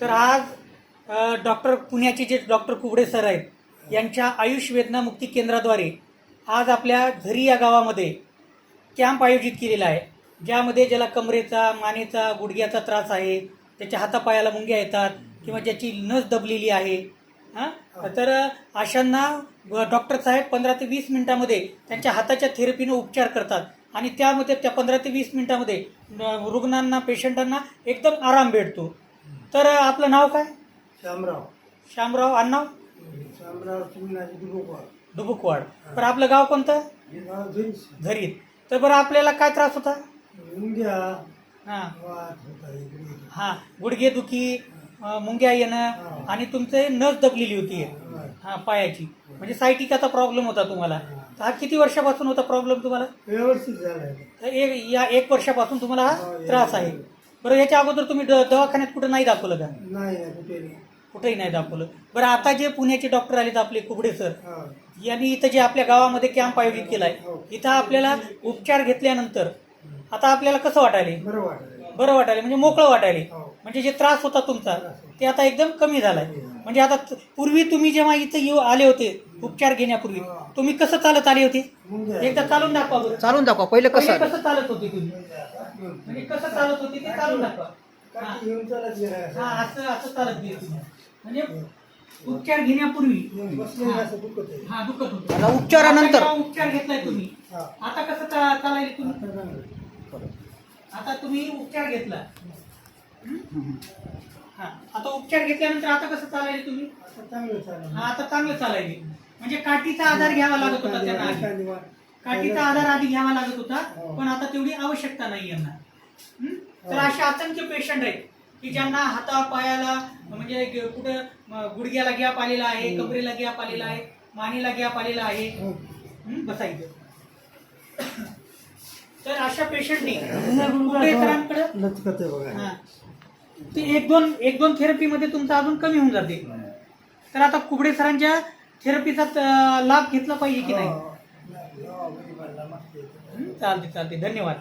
तर आज डॉक्टर पुण्याचे जे डॉक्टर कुबडे सर आहेत यांच्या आयुष वेदना मुक्ती केंद्राद्वारे आज आपल्या झरी या गावामध्ये कॅम्प आयोजित केलेला आहे, ज्यामध्ये ज्याला कमरेचा, मानेचा, गुडघ्याचा त्रास आहे, त्याच्या हातापायाला मुंग्या येतात किंवा ज्याची नस दबलेली आहे, तर अशांना डॉक्टर साहेब 15 ते 20 मिनिटांमध्ये त्यांच्या हाताच्या थेरपीनं उपचार करतात आणि त्यामध्ये त्या 15 ते 20 मिनिटांमध्ये रुग्णांना, पेशंटांना एकदम आराम भेटतो. तर आपलं नाव काय? श्यामराव आडनाव डुबुकवाड. तर आपलं गाव कोणतं? झरीत. तर बरं आपल्याला काय त्रास होता? हां, गुडघे दुखी, मुंग्या येणं आणि तुमचे नस दबलेली होती पायाची, म्हणजे सायटिकाचा प्रॉब्लेम होता तुम्हाला. तर हा किती वर्षापासून होता प्रॉब्लेम तुम्हाला? व्यवस्थित झाला. या 1 वर्षापासून तुम्हाला हा त्रास आहे. बरं, याच्या अगोदर तुम्ही दवाखान्यात कुठं नाही दाखवलं का? नाही, कुठेही नाही दाखवलं. बरं, आता जे पुण्याचे डॉक्टर आलेत आपले कुबडे सर, यांनी इथं जे आपल्या गावामध्ये कॅम्प आयोजित केलाय, इथं आपल्याला उपचार घेतल्यानंतर आता आपल्याला कसं वाटायले? बरं वाटायले, म्हणजे मोकळं वाटायले. म्हणजे जे त्रास होता तुमचा ते आता एकदम कमी झालाय. म्हणजे आता पूर्वी तुम्ही जेव्हा इथं आले होते उपचार घेण्यापूर्वी, तुम्ही कसं चालत आले होते? एकदा चालून दाखवा बरं. चालून दाखवा. पहिले कसं चालत होते तुम्ही? म्हणजे कसं चालत होते ते चालून दाखवा. हा, असं चालत गेले तुम्ही. म्हणजे उपचार घेण्यापूर्वी हा दुखत होतं. आता उपचारानंतर उपचार घेतलाय तुम्ही, आता कसं चालायला तुम्ही? आता तुम्ही उपचार घेतला. हा, आता उपचार घेतल्यानंतर आता कसं चालायला तुम्ही? हा, आता चांगलं चालायले. म्हणजे काठीचा आधार घ्यावा लागत होता त्यांना आधी. काठीचा आधार आधी घ्यावा लागत होता, पण आता तेवढी आवश्यकता नाही यांना. तर असे असंख्य पेशंट आहेत की ज्यांना हाता पायाला, म्हणजे कुठं गुडघ्याला गॅप आलेला आहे, कमरेला गॅप आलेला आहे, मानेला गॅप आलेला आहे. बसायचं. तर अशा पेशंटनी कुबडे सरांकडे ते एक दोन थेरपीमध्ये तुमचं अजून कमी होऊन जाते. तर आता कुबडे सरांच्या थेरपीचा लाभ घेतला पाहिजे की नाही? चालते, धन्यवाद.